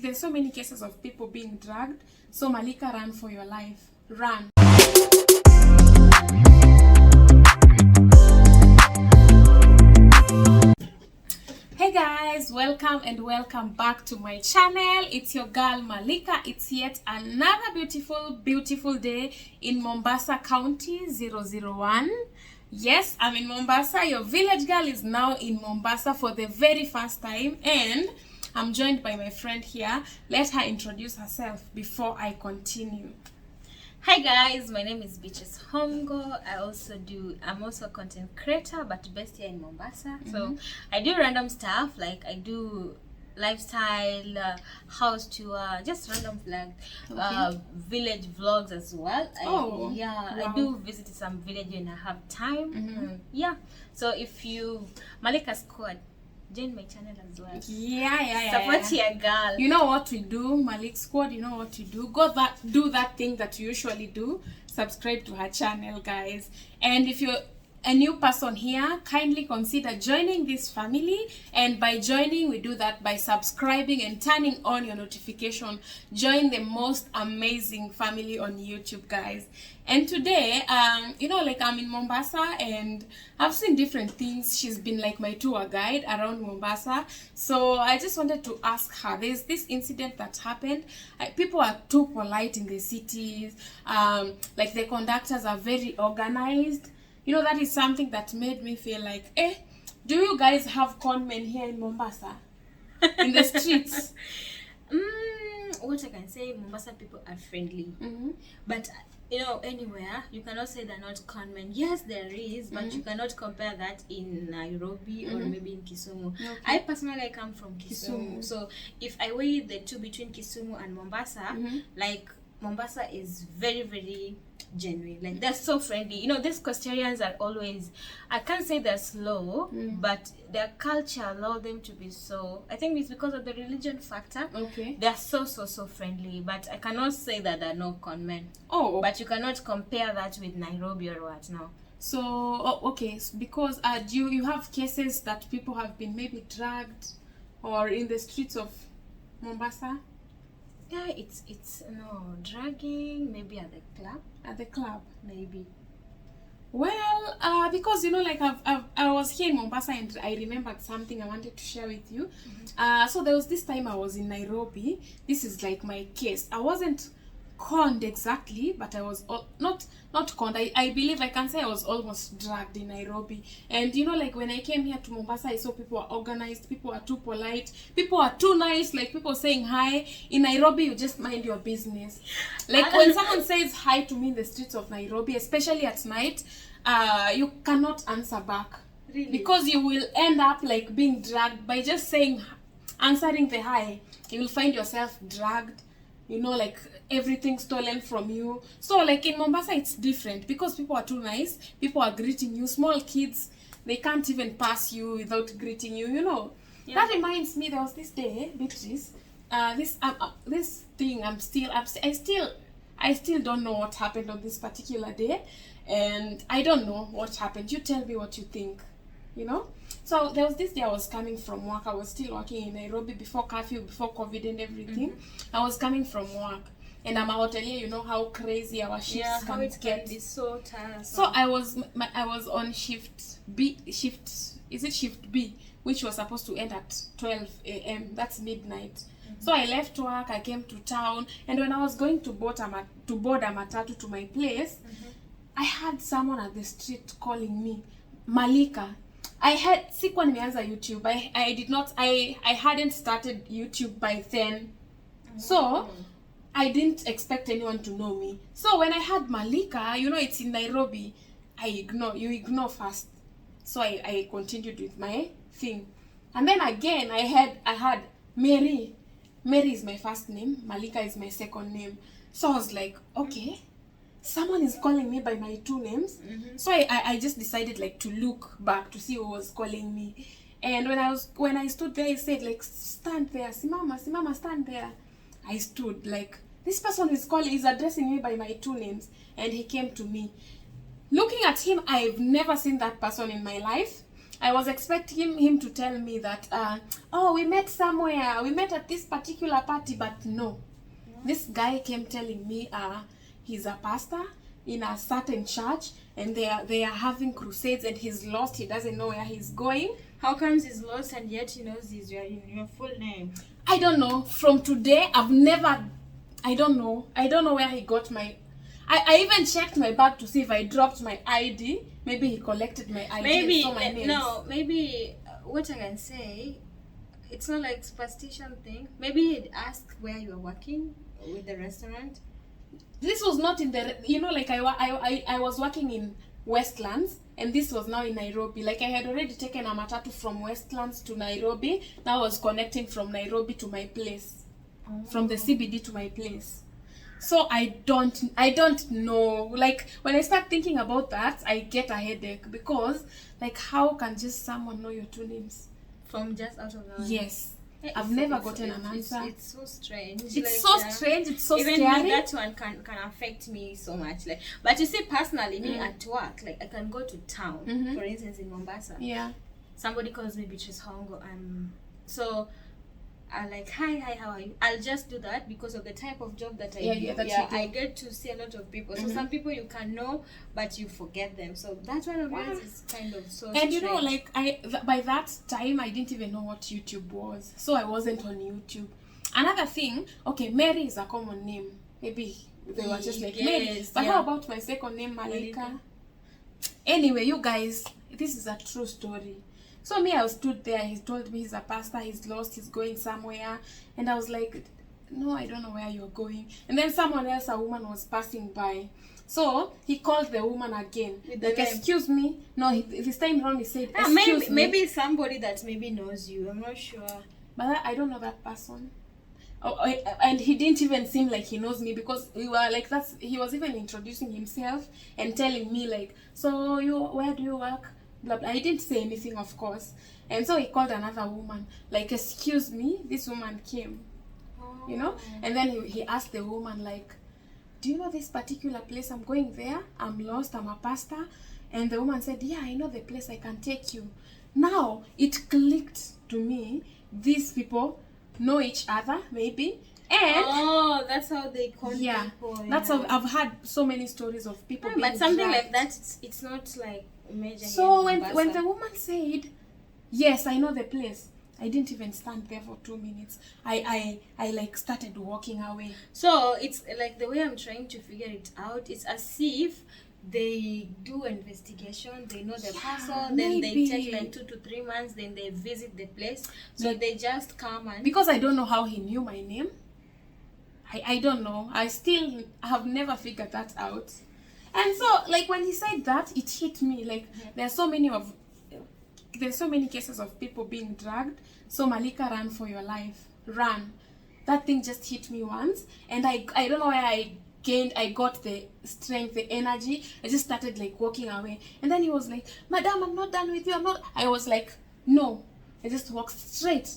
there's so many cases of people being dragged. So Malika, run for your life. Run. Hey guys, welcome back to my channel. It's your girl Malika. It's yet another beautiful day in Mombasa County 001. Yes, I'm in Mombasa. Your village girl is now in Mombasa for the very first time, and I'm joined by my friend here. Let her introduce herself before I continue. Hi guys, my name is Beaches Hongo. I'm also a content creator, but based here in Mombasa. So I do random stuff, like I do lifestyle, house tour, just random village vlogs as well. Wow. I do visit some village when I have time. So if you MALIKSQUAD, join my channel as well. Support your girl. You know what we do, MALIKSQUAD. You know what we do. Do that thing that you usually do. Subscribe to her channel, guys. And if you're a new person here, kindly consider joining this family. And by joining, we do that by subscribing and turning on your notification. Join the most amazing family on YouTube, guys. And today, I'm in Mombasa and I've seen different things. She's been like my tour guide around Mombasa. So I just wanted to ask her, there's this incident that happened. People are too polite in the cities. Like the conductors are very organized. You know, that is something that made me feel like, do you guys have conmen here in Mombasa? In the streets? What I can say, Mombasa people are friendly. But, anywhere, you cannot say they're not conmen. Yes, there is, but you cannot compare that in Nairobi or maybe in Kisumu. Okay. I personally come from Kisumu. So, if I weigh the two between Kisumu and Mombasa, Mombasa is very, very genuine. Like, they're so friendly. These Coastarians are always, I can't say they're slow, but their culture allows them to be so, I think it's because of the religion factor. Okay. They're so friendly, but I cannot say that they're no conmen. Oh. But you cannot compare that with Nairobi or what, no. So, okay, because you have cases that people have been maybe dragged or in the streets of Mombasa? Yeah, it's no dragging, maybe at the club. At the club, maybe. Well, because I was here in Mombasa and I remembered something I wanted to share with you. So there was this time I was in Nairobi. This is like my case. I wasn't conned exactly, but I was not conned. I believe I can say I was almost dragged in Nairobi. And when I came here to Mombasa, I saw people are organized, people are too polite, people are too nice, like people saying hi. In Nairobi, you just mind your business. Like when someone says hi to me in the streets of Nairobi, especially at night, you cannot answer back. Really? Because you will end up like being dragged by just answering the hi. You will find yourself dragged. Like everything stolen from you. So like in Mombasa, it's different because people are too nice. People are greeting you. Small kids, they can't even pass you without greeting you. Yeah. That reminds me, there was this day, Beatrice. This thing, I still don't know what happened on this particular day, and I don't know what happened. You tell me what you think. So there was this day I was coming from work. I was still working in Nairobi before curfew, before COVID and everything. I was coming from work, and I'm a hotelier. You know how crazy our shifts can be so tiresome. So I was on shift B. Is it shift B, which was supposed to end at 12 a.m. That's midnight. So I left work. I came to town, and when I was going to board a matatu to my place, I had someone at the street calling me Malika. Sikuwa nimeanza YouTube. I hadn't started YouTube by then. So I didn't expect anyone to know me. So when I had Malika, it's in Nairobi, you ignore first. So I continued with my thing. And then again I had Mary. Mary is my first name, Malika is my second name. So I was like, okay, someone is calling me by my two names. So I just decided like to look back to see who was calling me. And when I stood there, I said like, stand there, simama, stand there. I stood like, this person is addressing me by my two names. And he came to me. Looking at him, I've never seen that person in my life. I was expecting him to tell me that, oh, we met somewhere, we met at this particular party, but no. This guy came telling me he's a pastor in a certain church, and they are having crusades, and he's lost. He doesn't know where he's going. How comes he's lost and yet he knows your full name? I don't know. From today, I don't know where he got my... I even checked my bag to see if I dropped my ID. Maybe he collected my ID. Maybe, and saw my names. no, maybe, what I can say, it's not like superstition thing. Maybe he'd ask where you are working with the restaurant. This was not in the... You know, like I was working in Westlands, and this was now in Nairobi. Like I had already taken a matatu from Westlands to Nairobi. Now I was connecting from Nairobi to my place. Oh. From the CBD to my place. So I don't know. Like when I start thinking about that, I get a headache, because like how can just someone know your two names from just out of nowhere? Yes. I've never gotten an answer. It's so strange. It's like, so strange. It's so even scary. Even that one can affect me so much. Like, but you see, personally, me at work, like I can go to town. For instance, in Mombasa. Yeah. Somebody calls me Beatrice Hongo. So I'm like, hi, how are you? I'll just do that because of the type of job that I do. I get to see a lot of people. So some people you can know, but you forget them. So that one of yours is kind of so strange. You know, like by that time, I didn't even know what YouTube was. So I wasn't on YouTube. Another thing, okay, Mary is a common name. Maybe they were just like Mary. But how about my second name, Malika? Anyway, you guys, this is a true story. So me, I stood there, he told me he's a pastor, he's lost, he's going somewhere. And I was like, no, I don't know where you're going. And then someone else, a woman, was passing by. So he called the woman again. Like, excuse me. No, this time around he said, excuse me. Maybe somebody that maybe knows you, I'm not sure. But I don't know that person. And he didn't even seem like he knows me, because we were like, he was even introducing himself and telling me like, so where do you work? Blah, blah. I didn't say anything, of course. And so he called another woman, like, excuse me. This woman came, you know, and then he asked the woman like, do you know this particular place? I'm going there, I'm lost, I'm a pastor. And the woman said, yeah, I know the place, I can take you. Now it clicked to me, these people know each other, maybe. And that's how they call people. That's how I've had so many stories of people being but something dragged. like that, it's not like major. So when the woman said, yes, I know the place, I didn't even stand there for 2 minutes. I like started walking away. So it's like, the way I'm trying to figure it out, it's as if they do investigation, they know the person, then they take like 2 to 3 months, then they visit the place. So they just come and... Because I don't know how he knew my name. I don't know. I have never figured that out. And so, like, when he said that, it hit me. Like, there's so many cases of people being dragged. So, Malika, run for your life. Run. That thing just hit me once. And I don't know where I got the strength, the energy. I just started, like, walking away. And then he was like, Madam, I'm not done with you. I was like, no. I just walked straight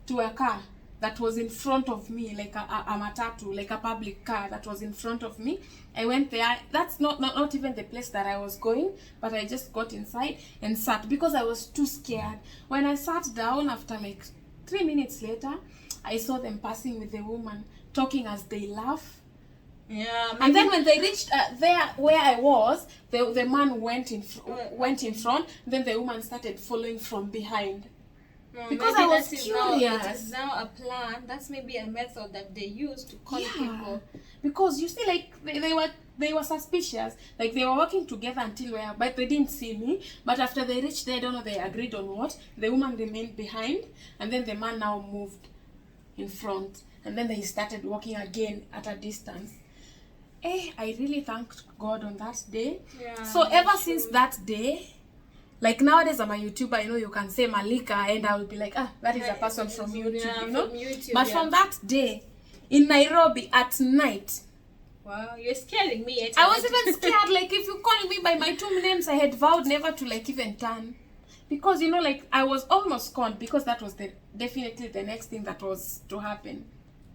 to a car that was in front of me, like a matatu, like a public car that was in front of me. I went there. That's not even the place that I was going, but I just got inside and sat because I was too scared. When I sat down, after like 3 minutes later, I saw them passing with the woman, talking as they laugh. Yeah. And then when they reached there where I was, the man went in front. Then the woman started following from behind. Because I was curious. It is now a plan. That's maybe a method that they use to call people. Because you see, like they were suspicious. Like they were working together but they didn't see me. But after they reached there, I don't know, they agreed on what. The woman remained behind, and then the man now moved in front, and then they started walking again at a distance. I really thanked God on that day. Yeah, so ever since that day, like nowadays I'm a YouTuber, you know, you can say Malika and I will be like, that is a person from YouTube, you know. From YouTube, but from that day, in Nairobi at night. Wow, you're scaring me. I was even scared, like if you call me by my 2 names, I had vowed never to like even turn. Because, you know, like I was almost conned, because that was definitely the next thing that was to happen.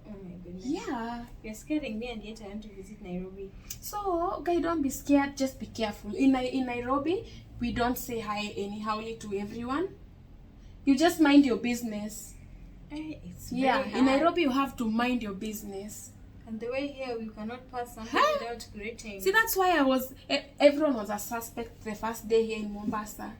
Oh my goodness. Yeah. You're scaring me, and yet I want to visit Nairobi. So, guys, don't be scared, just be careful. In Nairobi, we don't say hi anyhowly to everyone. You just mind your business. It's Yeah, very in hard. Nairobi you have to mind your business. And the way here, you cannot pass something without greeting. See, that's why everyone was a suspect the first day here in Mombasa.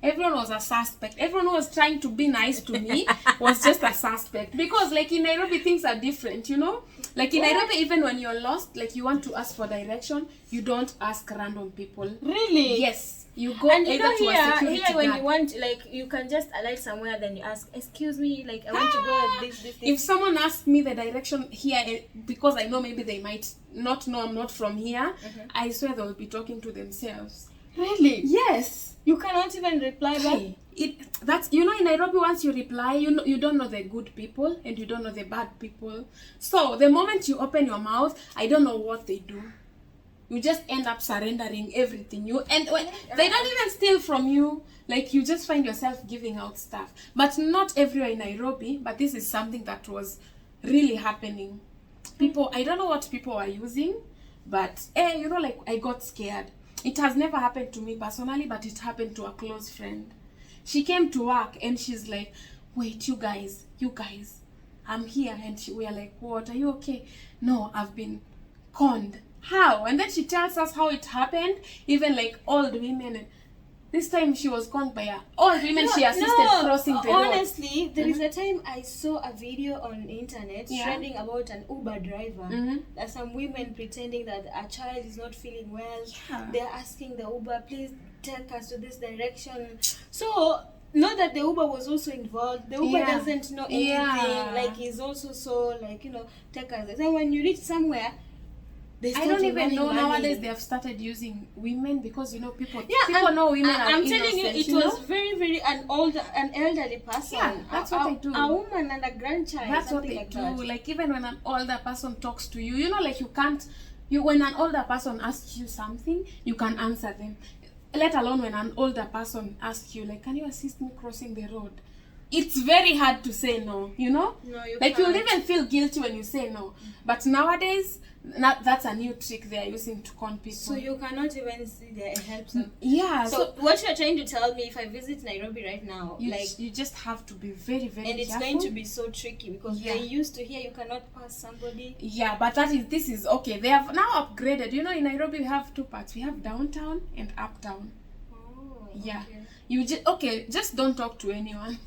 Everyone was a suspect. Everyone who was trying to be nice to me was just a suspect. Because like in Nairobi, things are different, you know? Like in Nairobi, even when you're lost, like you want to ask for direction, you don't ask random people. Really? Yes. You go And you either know to a here security when guard. you want, like, you can just alight somewhere, then you ask, excuse me, like, I want to go at this. If someone asks me the direction here, because I know maybe they might not know I'm not from here, I swear they'll be talking to themselves. Really? Yes. You cannot even reply back? That's, you know, in Nairobi, once you reply, you don't know the good people and you don't know the bad people. So the moment you open your mouth, I don't know what they do. You just end up surrendering everything. They don't even steal from you. Like, you just find yourself giving out stuff. But not everywhere in Nairobi, but this is something that was really happening. People, I don't know what people are using, but you know, like, I got scared. It has never happened to me personally, but it happened to a close friend. She came to work and she's like, wait, you guys, I'm here. And we are like, what, are you okay? No, I've been conned. How? And then she tells us how it happened. Even like old women. And this time she was conned by old women. She assisted crossing the road. Honestly, there is a time I saw a video on the internet trending about an Uber driver. There's some women pretending that a child is not feeling well. They're asking the Uber, please take us to this direction. So not that the Uber was also involved. The Uber doesn't know anything. Like, he's also so, like, you know, take us. So when you reach somewhere, I don't even know nowadays they have started using women because, you know, people know women are I'm innocent. telling you, it was very an elderly person. Yeah, that's what they do. A woman and a grandchild. That's what they do. Like, even when an older person talks to you, you know, like, when an older person asks you something, you can answer them. Let alone when an older person asks you, like, can you assist me crossing the road? It's very hard to say no, you know? No, you like, can't. You'll even feel guilty when you say no. But nowadays, that's a new trick they are using to con people. So you cannot even see that it helps them. Yeah. So what you're trying to tell me, if I visit Nairobi right now, you just have to be very, very and it's careful. going to be so tricky because they used to hear you cannot pass somebody. Yeah, but this is okay. They have now upgraded. You know, in Nairobi we have two parts. We have downtown and uptown. Oh. Yeah. Okay. You just don't talk to anyone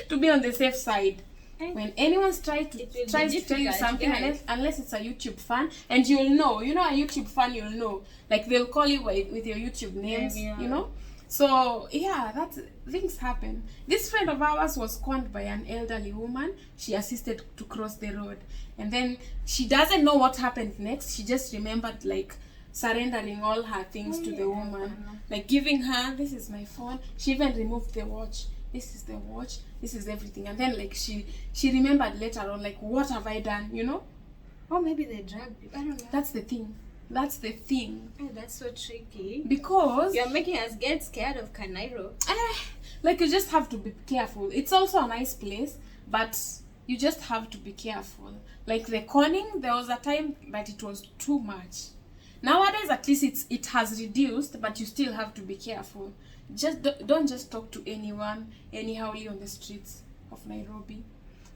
to be on the safe side. When anyone tries to tell you something, unless it's a YouTube fan, and you'll know, you know, a YouTube fan, you'll know, like, they'll call you with your YouTube names, you know. So yeah, things happen. This friend of ours was conned by an elderly woman. She assisted to cross the road, and then she doesn't know what happened next. She just remembered, like, surrendering all her things to the woman, like giving her, this is my phone. She even removed the watch. This is the watch, this is everything. And then, like, she remembered later on, like, what have I done, you know? Or maybe they drugged you. I don't know. That's the thing. Oh, that's so tricky. Because you're making us get scared of Cairo. Like, you just have to be careful. It's also a nice place, but you just have to be careful. Like, the conning, there was a time that it was too much. Nowadays, at least it has reduced, but you still have to be careful. Don't just talk to anyone anyhowly on the streets of Nairobi.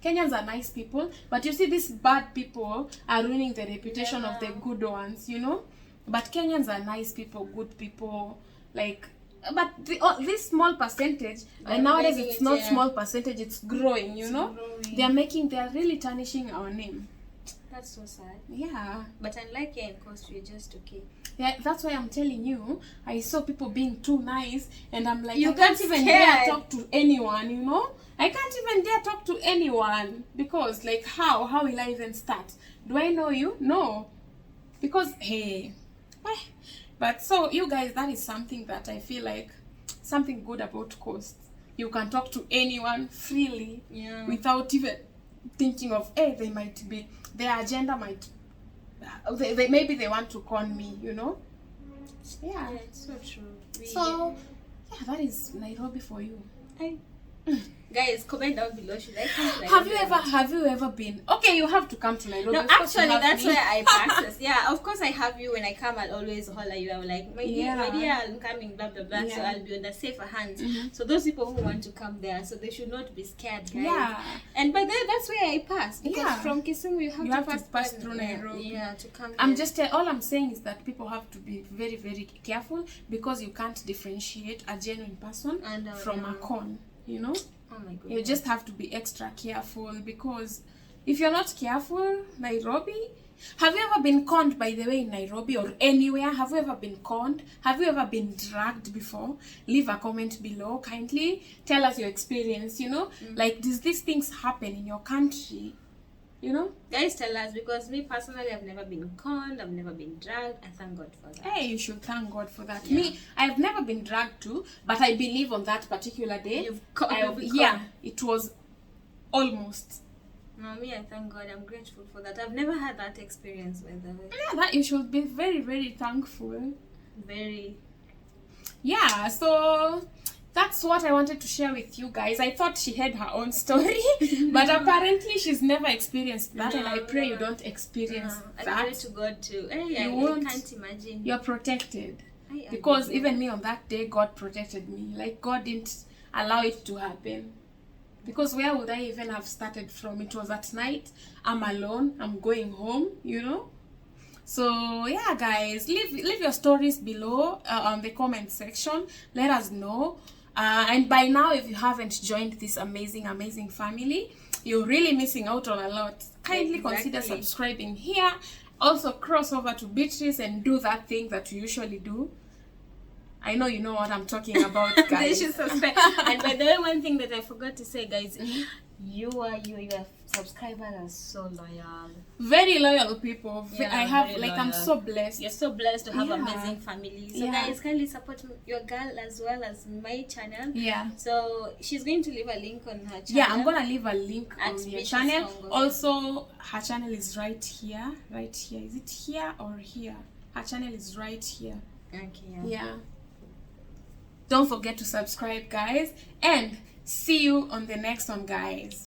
Kenyans are nice people, but you see, these bad people are ruining the reputation of the good ones, you know. But Kenyans are nice people, good people, like. But this small percentage, and nowadays it's not small percentage; it's growing. You know, they are really tarnishing our name. That's so sad. Yeah. But unlike here in Coast, we're just okay. Yeah, that's why I'm telling you. I saw people being too nice, and I'm like, you I can't even dare talk to anyone. You know, I can't even dare talk to anyone because, like, how will I even start? Do I know you? No, because hey. But so you guys, that is something that I feel like something good about Coast. You can talk to anyone freely, without even thinking of, hey, they might be, their agenda might, maybe they want to con me, you know. Yeah, it's so true. So yeah, that is Nairobi for you. Guys, comment down below. Should I come to Nairobi? Nairobi? Have you ever been? Okay, you have to come to Nairobi. No, Of course you actually, have that's me. where I practice. Yeah, of course I have you. When I come, I'll always holler you. I'm like, my dear, I'm coming, blah, blah, blah. So I'll be on the safer hands. So those people who want to come there, so they should not be scared, guys. Yeah. And by then, that's where I pass. Because from Kisumu, you have to pass through Nairobi. Yeah, to come all I'm saying is that people have to be very, very careful, because you can't differentiate a genuine person from a con, you know? Oh my goodness. You just have to be extra careful, because if you're not careful, Nairobi... Have you ever been conned, by the way, in Nairobi or anywhere? Have you ever been conned? Have you ever been dragged before? Leave a comment below. Kindly tell us your experience, you know? Like, does these things happen in your country? You know? Guys, tell us, because me personally, I've never been conned, I've never been dragged. I thank God for that. Hey, you should thank God for that. Me, I've never been dragged too, but I believe on that particular day, it was almost. No, me, I thank God. I'm grateful for that. I've never had that experience, by the way. Yeah, that you should be very, very thankful. Very. Yeah, so that's what I wanted to share with you guys. I thought she had her own story, but apparently she's never experienced that, and I pray you don't experience that. I pray to God too. Hey, I can't imagine. You're protected. Because even me on that day, God protected me. Like, God didn't allow it to happen. Because where would I even have started from? It was at night. I'm alone. I'm going home, you know. So yeah, guys, leave your stories below on the comment section. Let us know. And by now, if you haven't joined this amazing family, you're really missing out on a lot. Kindly consider subscribing here. Also, cross over to Beatrice and do that thing that you usually do. I know you know what I'm talking about, guys. They should subscribe. And by the way, one thing that I forgot to say, guys, your subscribers are so loyal. Very loyal people. I have I'm so blessed. You're so blessed to have amazing family. So guys, kindly support your girl as well as my channel. Yeah. So she's going to leave a link on her channel. Yeah, I'm gonna leave a link on your channel. Congo. Also, her channel is right here. Right here. Is it here or here? Her channel is right here. Okay. Yeah. Don't forget to subscribe, guys, and see you on the next one, guys.